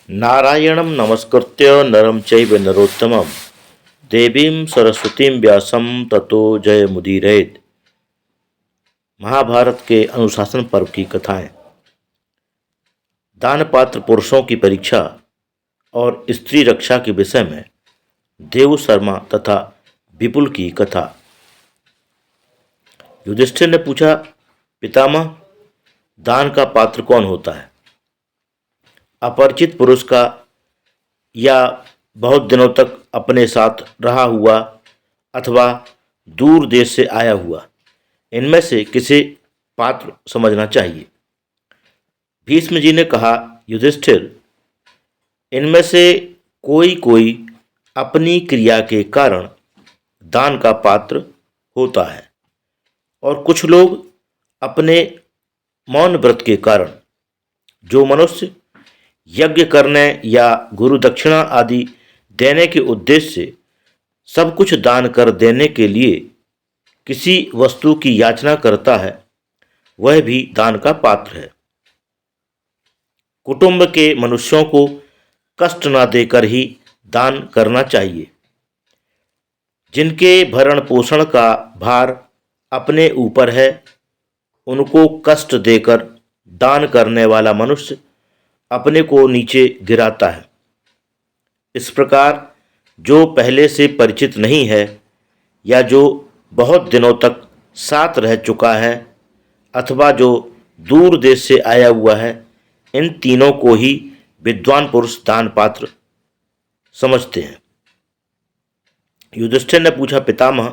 नारायणं नमस्कृत्य नरं चैव नरोत्तमं देवीं सरस्वतीं व्यासं ततो जयमुदीरयेत्। महाभारत के अनुशासन पर्व की कथाएं। दान पात्र पुरुषों की परीक्षा और स्त्री रक्षा के विषय में देव शर्मा तथा विपुल की कथा। युधिष्ठिर ने पूछा, पितामह, दान का पात्र कौन होता है? अपरिचित पुरुष का या बहुत दिनों तक अपने साथ रहा हुआ अथवा दूर देश से आया हुआ, इनमें से किसे पात्र समझना चाहिए? भीष्म जी ने कहा, युधिष्ठिर, इनमें से कोई कोई अपनी क्रिया के कारण दान का पात्र होता है और कुछ लोग अपने मौन व्रत के कारण। जो मनुष्य यज्ञ करने या गुरु दक्षिणा आदि देने के उद्देश्य से सब कुछ दान कर देने के लिए किसी वस्तु की याचना करता है, वह भी दान का पात्र है। कुटुंब के मनुष्यों को कष्ट न देकर ही दान करना चाहिए। जिनके भरण पोषण का भार अपने ऊपर है, उनको कष्ट देकर दान करने वाला मनुष्य अपने को नीचे गिराता है। इस प्रकार जो पहले से परिचित नहीं है या जो बहुत दिनों तक साथ रह चुका है अथवा जो दूर देश से आया हुआ है, इन तीनों को ही विद्वान पुरुष दान पात्र समझते हैं। युधिष्ठिर ने पूछा, पितामह,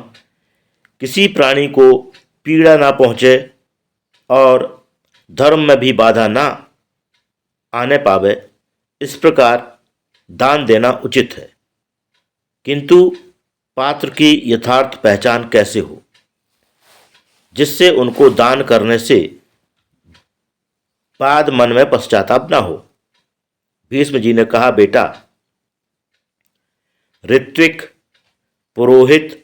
किसी प्राणी को पीड़ा ना पहुँचे और धर्म में भी बाधा ना आने पावे, इस प्रकार दान देना उचित है। किंतु पात्र की यथार्थ पहचान कैसे हो, जिससे उनको दान करने से बाद मन में पश्चाताप न हो? भीष्म जी ने कहा, बेटा, ऋत्विक, पुरोहित,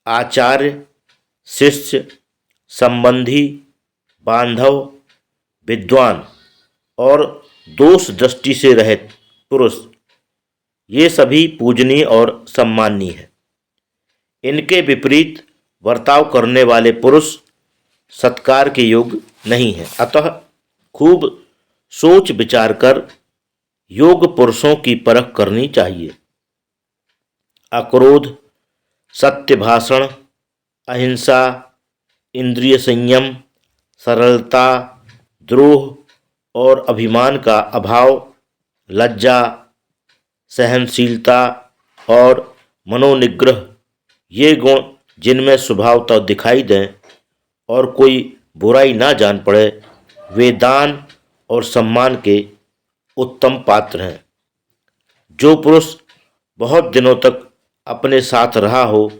आचार्य, शिष्य, संबंधी, बांधव, विद्वान और दोष दृष्टि से रहित पुरुष, ये सभी पूजनीय और सम्माननीय है। इनके विपरीत बर्ताव करने वाले पुरुष सत्कार के योग्य नहीं है। अतः खूब सोच विचार कर योग्य पुरुषों की परख करनी चाहिए। अक्रोध, सत्य भाषण, अहिंसा, इंद्रिय संयम, सरलता, द्रोह और अभिमान का अभाव, लज्जा, सहनशीलता और मनोनिग्रह, ये गुण जिनमें स्वभावतः दिखाई दें और कोई बुराई ना जान पड़े, वे दान और सम्मान के उत्तम पात्र हैं। जो पुरुष बहुत दिनों तक अपने साथ रहा हो,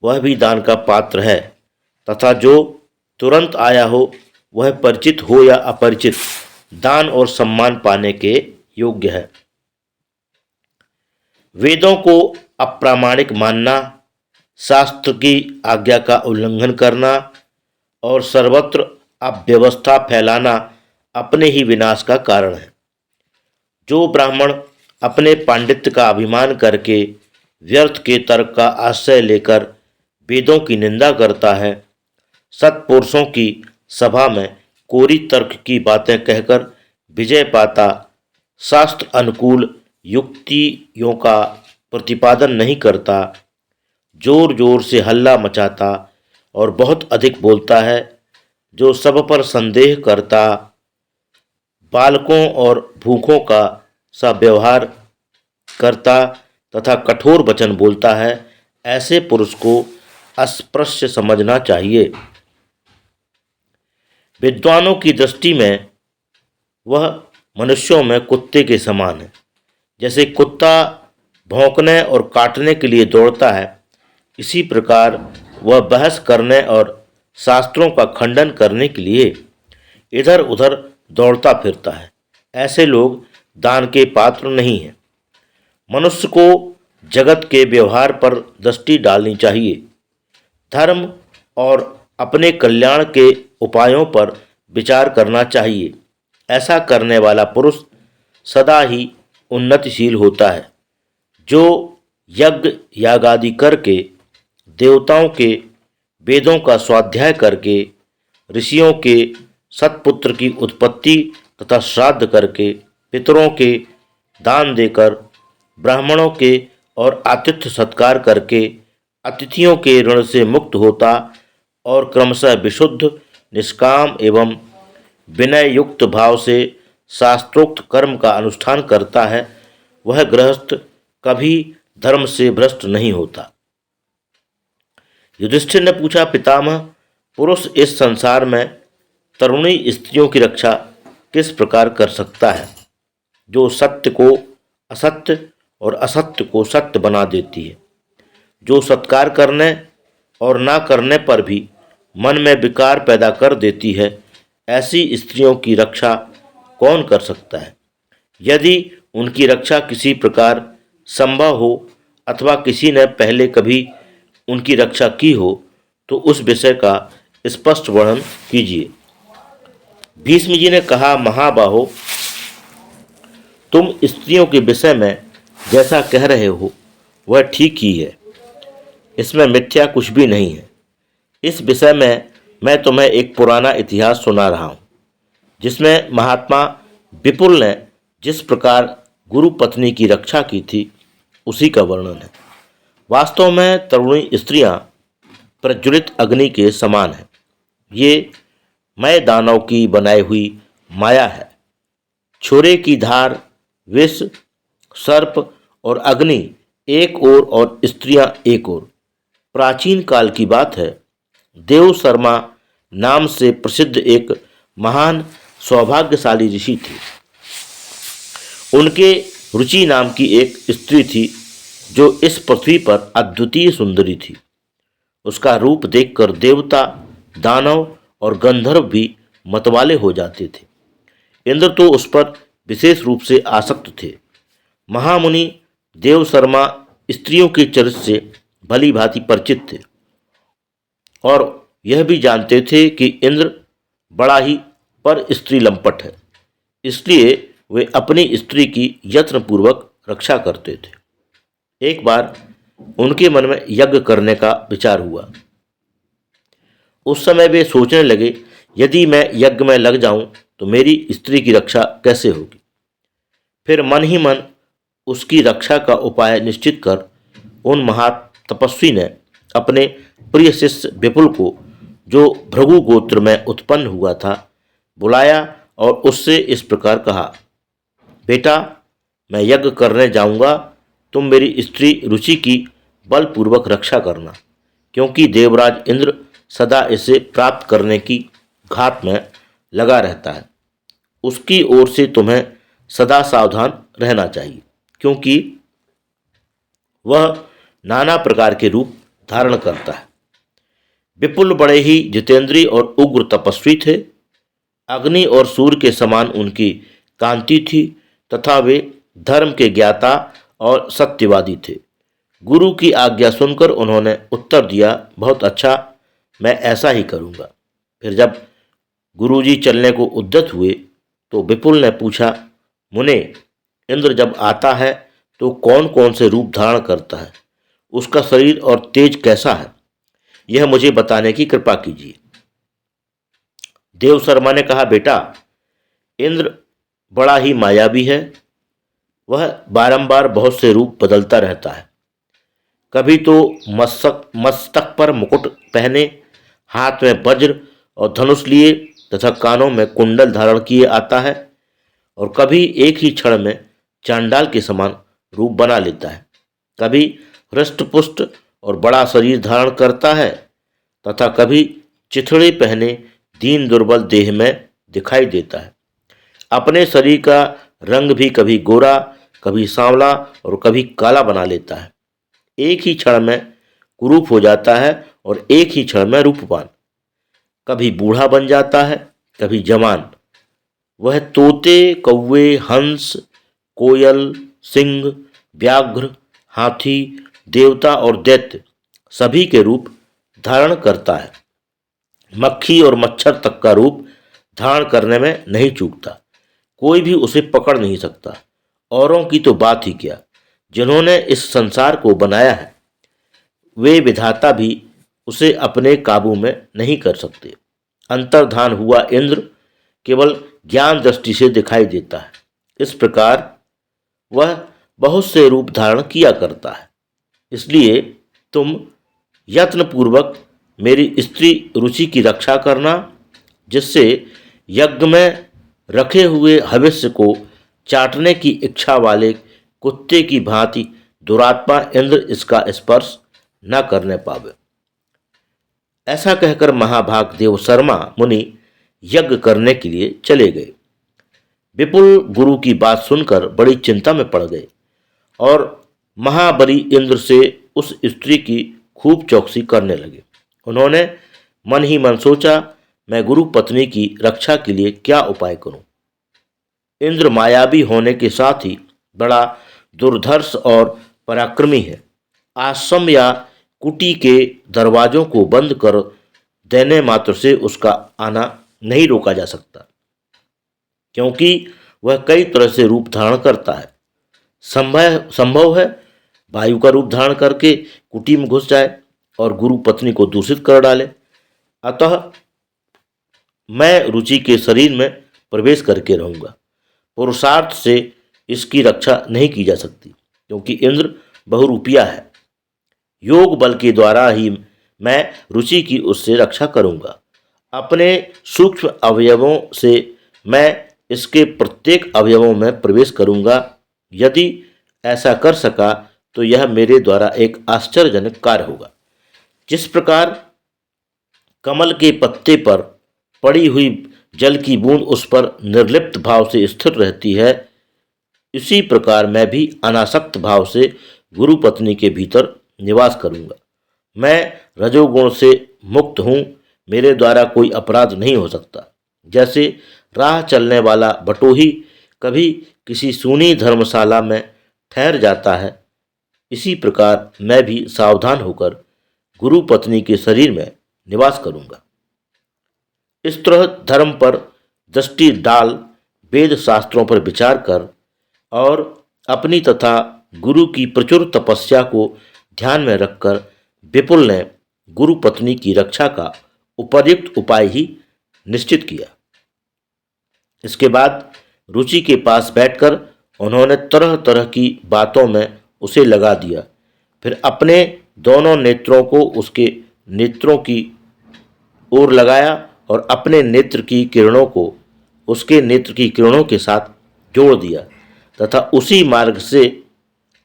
वह भी दान का पात्र है, तथा जो तुरंत आया हो, वह परिचित हो या अपरिचित, दान और सम्मान पाने के योग्य है। वेदों को अप्रामाणिक मानना, शास्त्र की आज्ञा का उल्लंघन करना और सर्वत्र अव्यवस्था फैलाना अपने ही विनाश का कारण है। जो ब्राह्मण अपने पांडित्य का अभिमान करके व्यर्थ के तर्क का आश्रय लेकर वेदों की निंदा करता है, सत्पुरुषों की सभा में कोरी तर्क की बातें कहकर विजय पाता, शास्त्र अनुकूल युक्तियों का प्रतिपादन नहीं करता, जोर जोर से हल्ला मचाता और बहुत अधिक बोलता है, जो सब पर संदेह करता, बालकों और भूखों का सा व्यवहार करता तथा कठोर वचन बोलता है, ऐसे पुरुष को अस्पृश्य समझना चाहिए। विद्वानों की दृष्टि में वह मनुष्यों में कुत्ते के समान है। जैसे कुत्ता भौंकने और काटने के लिए दौड़ता है, इसी प्रकार वह बहस करने और शास्त्रों का खंडन करने के लिए इधर उधर दौड़ता फिरता है। ऐसे लोग दान के पात्र नहीं हैं। मनुष्य को जगत के व्यवहार पर दृष्टि डालनी चाहिए। धर्म और अपने कल्याण के उपायों पर विचार करना चाहिए। ऐसा करने वाला पुरुष सदा ही उन्नतिशील होता है। जो यज्ञ यागादि करके, देवताओं के वेदों का स्वाध्याय करके, ऋषियों के सत्पुत्र की उत्पत्ति तथा श्राद्ध करके, पितरों के दान देकर, ब्राह्मणों के और आतिथ्य सत्कार करके अतिथियों के ऋण से मुक्त होता और क्रमशः विशुद्ध, निष्काम एवं विनय युक्त भाव से शास्त्रोक्त कर्म का अनुष्ठान करता है, वह गृहस्थ कभी धर्म से भ्रष्ट नहीं होता। युधिष्ठिर ने पूछा, पितामह, पुरुष इस संसार में तरुणी स्त्रियों की रक्षा किस प्रकार कर सकता है, जो सत्य को असत्य और असत्य को सत्य बना देती है, जो सत्कार करने और ना करने पर भी मन में विकार पैदा कर देती है, ऐसी स्त्रियों की रक्षा कौन कर सकता है? यदि उनकी रक्षा किसी प्रकार संभव हो अथवा किसी ने पहले कभी उनकी रक्षा की हो तो उस विषय का स्पष्ट वर्णन कीजिए। भीष्म जी ने कहा, महाबाहो, तुम स्त्रियों के विषय में जैसा कह रहे हो वह ठीक ही है, इसमें मिथ्या कुछ भी नहीं है। इस विषय में मैं तुम्हें एक पुराना इतिहास सुना रहा हूँ, जिसमें महात्मा विपुल ने जिस प्रकार गुरु पत्नी की रक्षा की थी उसी का वर्णन है। वास्तव में तरुणी स्त्रियां प्रज्वलित अग्नि के समान हैं। ये मय दानव की बनाई हुई माया है। छोरे की धार, विष, सर्प और अग्नि एक ओर और स्त्रियां एक ओर। प्राचीन काल की बात है, देव शर्मा नाम से प्रसिद्ध एक महान सौभाग्यशाली ऋषि थे। उनके रुचि नाम की एक स्त्री थी जो इस पृथ्वी पर अद्वितीय सुंदरी थी। उसका रूप देखकर देवता, दानव और गंधर्व भी मतवाले हो जाते थे। इंद्र तो उस पर विशेष रूप से आसक्त थे। महामुनि देव शर्मा स्त्रियों के चरित्र से भली भांति परिचित थे और यह भी जानते थे कि इंद्र बड़ा ही पर स्त्री लंपट है, इसलिए वे अपनी स्त्री की यत्नपूर्वक रक्षा करते थे। एक बार उनके मन में यज्ञ करने का विचार हुआ। उस समय वे सोचने लगे, यदि मैं यज्ञ में लग जाऊं तो मेरी स्त्री की रक्षा कैसे होगी। फिर मन ही मन उसकी रक्षा का उपाय निश्चित कर उन महातपस्वी ने अपने प्रिय शिष्य विपुल को, जो भृगु गोत्र में उत्पन्न हुआ था, बुलाया और उससे इस प्रकार कहा, बेटा, मैं यज्ञ करने जाऊंगा, तुम मेरी स्त्री रुचि की बलपूर्वक रक्षा करना, क्योंकि देवराज इंद्र सदा इसे प्राप्त करने की घात में लगा रहता है। उसकी ओर से तुम्हें सदा सावधान रहना चाहिए, क्योंकि वह नाना प्रकार के रूप धारण करता है। विपुल बड़े ही जितेंद्रिय और उग्र तपस्वी थे। अग्नि और सूर्य के समान उनकी कांति थी तथा वे धर्म के ज्ञाता और सत्यवादी थे। गुरु की आज्ञा सुनकर उन्होंने उत्तर दिया, बहुत अच्छा, मैं ऐसा ही करूँगा। फिर जब गुरुजी चलने को उद्यत हुए तो विपुल ने पूछा, मुने, इंद्र जब आता है तो कौन कौन से रूप धारण करता है? उसका शरीर और तेज कैसा है, यह मुझे बताने की कृपा कीजिए। देव शर्मा ने कहा, बेटा, इंद्र बड़ा ही मायावी है। वह बारंबार बहुत से रूप बदलता रहता है। कभी तो मस्तक पर मुकुट पहने, हाथ में वज्र और धनुष लिए तथा कानों में कुंडल धारण किए आता है, और कभी एक ही क्षण में चांडाल के समान रूप बना लेता है। कभी हृष्टपुष्ट और बड़ा शरीर धारण करता है तथा कभी चिथड़े पहने दीन दुर्बल देह में दिखाई देता है। अपने शरीर का रंग भी कभी गोरा, कभी सांवला और कभी काला बना लेता है। एक ही क्षण में कुरूप हो जाता है और एक ही क्षण में रूपवान। कभी बूढ़ा बन जाता है, कभी जवान। वह तोते, कौवे, हंस, कोयल, सिंह, व्याघ्र, हाथी, देवता और दैत्य सभी के रूप धारण करता है। मक्खी और मच्छर तक का रूप धारण करने में नहीं चूकता। कोई भी उसे पकड़ नहीं सकता औरों की तो बात ही क्या, जिन्होंने इस संसार को बनाया है वे विधाता भी उसे अपने काबू में नहीं कर सकते। अंतर्धान हुआ इंद्र केवल ज्ञान दृष्टि से दिखाई देता है। इस प्रकार वह बहुत से रूप धारण किया करता है। इसलिए तुम यत्नपूर्वक मेरी स्त्री रुचि की रक्षा करना, जिससे यज्ञ में रखे हुए हविष्य को चाटने की इच्छा वाले कुत्ते की भांति दुरात्मा इंद्र इसका स्पर्श न करने पावे। ऐसा कहकर महाभाग देवशर्मा मुनि यज्ञ करने के लिए चले गए। विपुल गुरु की बात सुनकर बड़ी चिंता में पड़ गए और महाबली इंद्र से उस स्त्री की खूब चौकसी करने लगे। उन्होंने मन ही मन सोचा, मैं गुरु पत्नी की रक्षा के लिए क्या उपाय करूं। इंद्र मायावी होने के साथ ही बड़ा दुर्धर्ष और पराक्रमी है। आश्रम या कुटी के दरवाजों को बंद कर देने मात्र से उसका आना नहीं रोका जा सकता, क्योंकि वह कई तरह से रूप धारण करता है। संभव है वायु का रूप धारण करके कुटी में घुस जाए और गुरु पत्नी को दूषित कर डाले। अतः मैं रुचि के शरीर में प्रवेश करके रहूंगा। पुरुषार्थ से इसकी रक्षा नहीं की जा सकती, क्योंकि इंद्र बहुरूपिया है। योग बल के द्वारा ही मैं रुचि की उससे रक्षा करूंगा। अपने सूक्ष्म अवयवों से मैं इसके प्रत्येक अवयवों में प्रवेश करूंगा। यदि ऐसा कर सका तो यह मेरे द्वारा एक आश्चर्यजनक कार्य होगा। जिस प्रकार कमल के पत्ते पर पड़ी हुई जल की बूंद उस पर निर्लिप्त भाव से स्थिर रहती है, इसी प्रकार मैं भी अनासक्त भाव से गुरु पत्नी के भीतर निवास करूंगा। मैं रजोगुण से मुक्त हूँ, मेरे द्वारा कोई अपराध नहीं हो सकता। जैसे राह चलने वाला बटोही कभी किसी सूनी धर्मशाला में ठहर जाता है, इसी प्रकार मैं भी सावधान होकर गुरु पत्नी के शरीर में निवास करूंगा। इस तरह धर्म पर दृष्टि डाल वेद शास्त्रों पर विचार कर और अपनी तथा गुरु की प्रचुर तपस्या को ध्यान में रखकर विपुल ने गुरु पत्नी की रक्षा का उपयुक्त उपाय ही निश्चित किया। इसके बाद रुचि के पास बैठकर उन्होंने तरह तरह की बातों में उसे लगा दिया। फिर अपने दोनों नेत्रों को उसके नेत्रों की ओर लगाया और अपने नेत्र की किरणों को उसके नेत्र की किरणों के साथ जोड़ दिया तथा उसी मार्ग से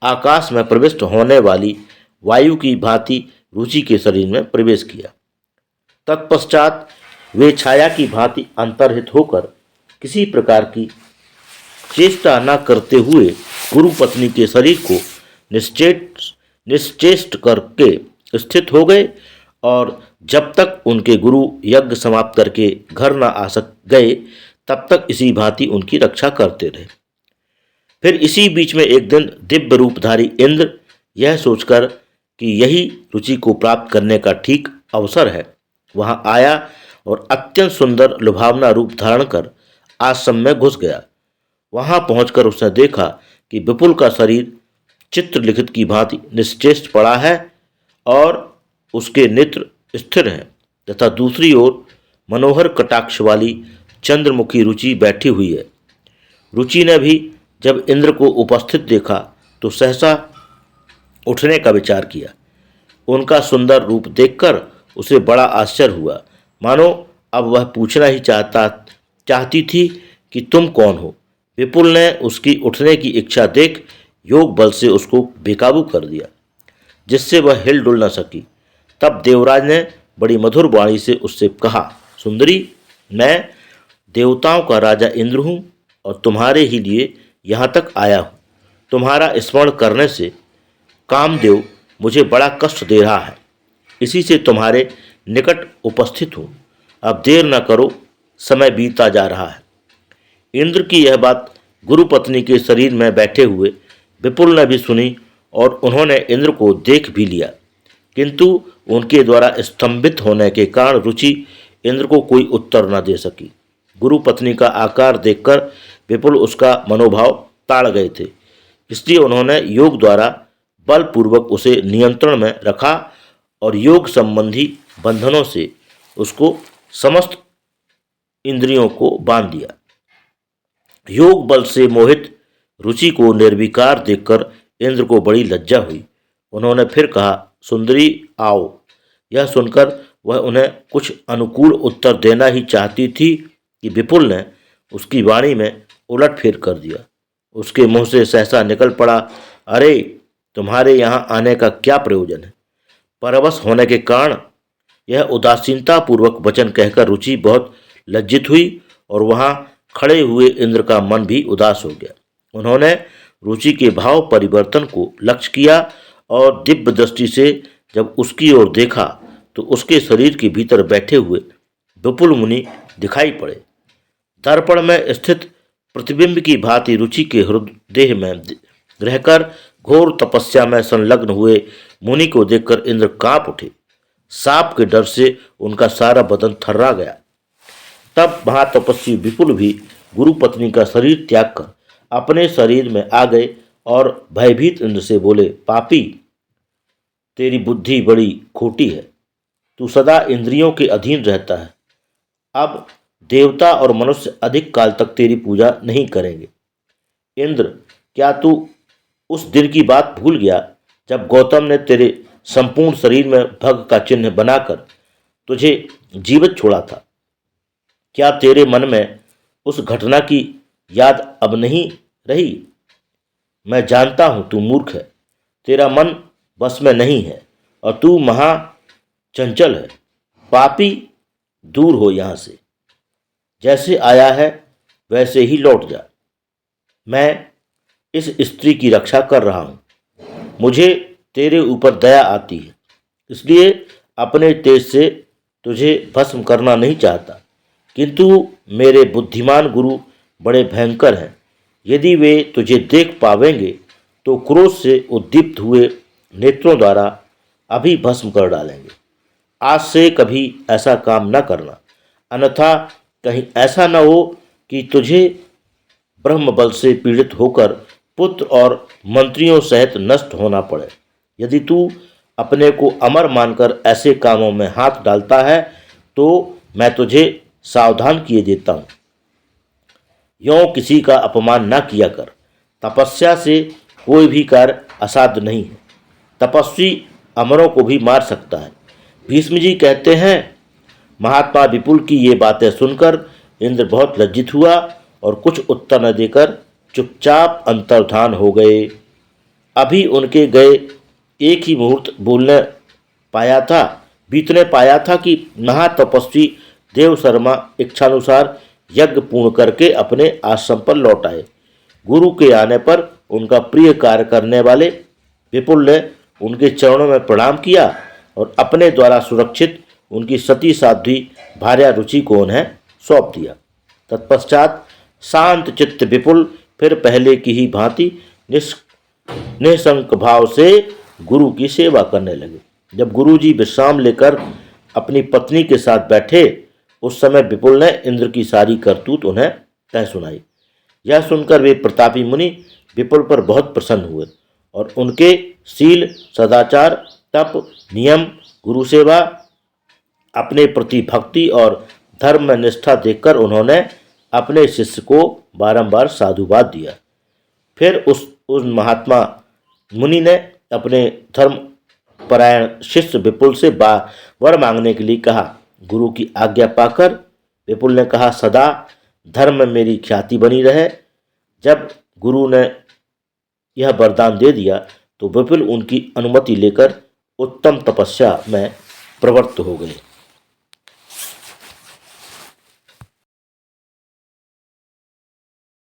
आकाश में प्रविष्ट होने वाली वायु की भांति रुचि के शरीर में प्रवेश किया। तत्पश्चात वे छाया की भांति अंतर्हित होकर किसी प्रकार की चेष्टा न करते हुए गुरु पत्नी के शरीर को निश्चेष्ट करके स्थित हो गए और जब तक उनके गुरु यज्ञ समाप्त करके घर न आ गए तब तक इसी भांति उनकी रक्षा करते रहे। फिर इसी बीच में एक दिन दिव्य रूपधारी इंद्र यह सोचकर कि यही रुचि को प्राप्त करने का ठीक अवसर है, वहां आया और अत्यंत सुंदर लुभावना रूप धारण कर आश्रम में घुस गया। वहां पहुंचकर उसने देखा कि विपुल का शरीर चित्रलिखित की भांति निश्चेष्ट पड़ा है और उसके नेत्र स्थिर हैं तथा दूसरी ओर मनोहर कटाक्ष वाली चंद्रमुखी रुचि बैठी हुई है। रुचि ने भी जब इंद्र को उपस्थित देखा तो सहसा उठने का विचार किया। उनका सुंदर रूप देखकर उसे बड़ा आश्चर्य हुआ, मानो अब वह पूछना ही चाहती थी कि तुम कौन हो। विपुल ने उसकी उठने की इच्छा देख योग बल से उसको बेकाबू कर दिया, जिससे वह हिल डुल न सकी। तब देवराज ने बड़ी मधुर वाणी से उससे कहा, सुंदरी, मैं देवताओं का राजा इंद्र हूँ और तुम्हारे ही लिए यहाँ तक आया हूँ। तुम्हारा स्मरण करने से कामदेव मुझे बड़ा कष्ट दे रहा है, इसी से तुम्हारे निकट उपस्थित हूँ। अब देर न करो, समय बीतता जा रहा है। इंद्र की यह बात गुरु पत्नी के शरीर में बैठे हुए विपुल ने भी सुनी और उन्होंने इंद्र को देख भी लिया, किंतु उनके द्वारा स्तंभित होने के कारण रुचि इंद्र को कोई उत्तर न दे सकी। गुरु पत्नी का आकार देखकर विपुल उसका मनोभाव ताड़ गए थे, इसलिए उन्होंने योग द्वारा बलपूर्वक उसे नियंत्रण में रखा और योग संबंधी बंधनों से उसको समस्त इंद्रियों को बांध दिया। योग बल से मोहित रुचि को निर्विकार देखकर इंद्र को बड़ी लज्जा हुई। उन्होंने फिर कहा, सुंदरी आओ। यह सुनकर वह उन्हें कुछ अनुकूल उत्तर देना ही चाहती थी कि विपुल ने उसकी वाणी में उलटफेर कर दिया। उसके मुंह से सहसा निकल पड़ा, अरे तुम्हारे यहाँ आने का क्या प्रयोजन है? परवश होने के कारण यह उदासीनतापूर्वक वचन कहकर रुचि बहुत लज्जित हुई और वहाँ खड़े हुए इंद्र का मन भी उदास हो गया। उन्होंने रुचि के भाव परिवर्तन को लक्ष्य किया और दिव्य दृष्टि से जब उसकी ओर देखा तो उसके शरीर के भीतर बैठे हुए विपुल मुनि दिखाई पड़े। दर्पण में स्थित प्रतिबिंब की भांति रुचि के हृदय में रहकर घोर तपस्या में संलग्न हुए मुनि को देखकर इंद्र कांप उठे। सांप के डर से उनका सारा बदन थर्रा गया। तब महातपस्वी विपुल भी गुरु पत्नी का शरीर त्याग कर अपने शरीर में आ गए और भयभीत इंद्र से बोले, पापी, तेरी बुद्धि बड़ी खोटी है। तू सदा इंद्रियों के अधीन रहता है। अब देवता और मनुष्य अधिक काल तक तेरी पूजा नहीं करेंगे। इंद्र, क्या तू उस दिन की बात भूल गया जब गौतम ने तेरे संपूर्ण शरीर में भग का चिन्ह बनाकर तुझे जीवित छोड़ा था? क्या तेरे मन में उस घटना की याद अब नहीं रही? मैं जानता हूं तू मूर्ख है, तेरा मन बस में नहीं है और तू महा चंचल है। पापी, दूर हो यहाँ से। जैसे आया है वैसे ही लौट जा। मैं इस स्त्री की रक्षा कर रहा हूँ। मुझे तेरे ऊपर दया आती है, इसलिए अपने तेज से तुझे भस्म करना नहीं चाहता। किंतु मेरे बुद्धिमान गुरु बड़े भयंकर हैं। यदि वे तुझे देख पावेंगे तो क्रोध से उद्दीप्त हुए नेत्रों द्वारा अभी भस्म कर डालेंगे। आज से कभी ऐसा काम न करना, अन्यथा कहीं ऐसा न हो कि तुझे ब्रह्म बल से पीड़ित होकर पुत्र और मंत्रियों सहित नष्ट होना पड़े। यदि तू अपने को अमर मानकर ऐसे कामों में हाथ डालता है तो मैं तुझे सावधान किए देता हूँ। यों किसी का अपमान न किया कर। तपस्या से कोई भी कार्य असाध्य नहीं है। तपस्वी अमरों को भी मार सकता है। भीष्म जी कहते हैं, महात्मा विपुल की ये बातें सुनकर इंद्र बहुत लज्जित हुआ और कुछ उत्तर न देकर चुपचाप अंतर्धान हो गए। अभी उनके गए एक ही मुहूर्त बीतने पाया था कि महातपस्वी देव शर्मा इच्छानुसार यज्ञ पूर्ण करके अपने आश्रम पर लौट आए। गुरु के आने पर उनका प्रिय कार्य करने वाले विपुल ने उनके चरणों में प्रणाम किया और अपने द्वारा सुरक्षित उनकी सती साध्वी भार्या रुचि को उन्हें सौंप दिया। तत्पश्चात शांत चित्त विपुल फिर पहले की ही भांति निःशंक भाव से गुरु की सेवा करने लगे। जब गुरु जी विश्राम लेकर अपनी पत्नी के साथ बैठे उस समय विपुल ने इंद्र की सारी करतूत उन्हें कह सुनाई। यह सुनकर वे प्रतापी मुनि विपुल पर बहुत प्रसन्न हुए और उनके शील, सदाचार, तप, नियम, गुरु सेवा, अपने प्रति भक्ति और धर्म में निष्ठा देखकर उन्होंने अपने शिष्य को बारंबार साधुवाद दिया। फिर उस महात्मा मुनि ने अपने धर्म परायण शिष्य विपुल से वर मांगने के लिए कहा। गुरु की आज्ञा पाकर विपुल ने कहा, सदा धर्म में मेरी ख्याति बनी रहे। जब गुरु ने यह वरदान दे दिया तो विपुल उनकी अनुमति लेकर उत्तम तपस्या में प्रवृत्त हो गए।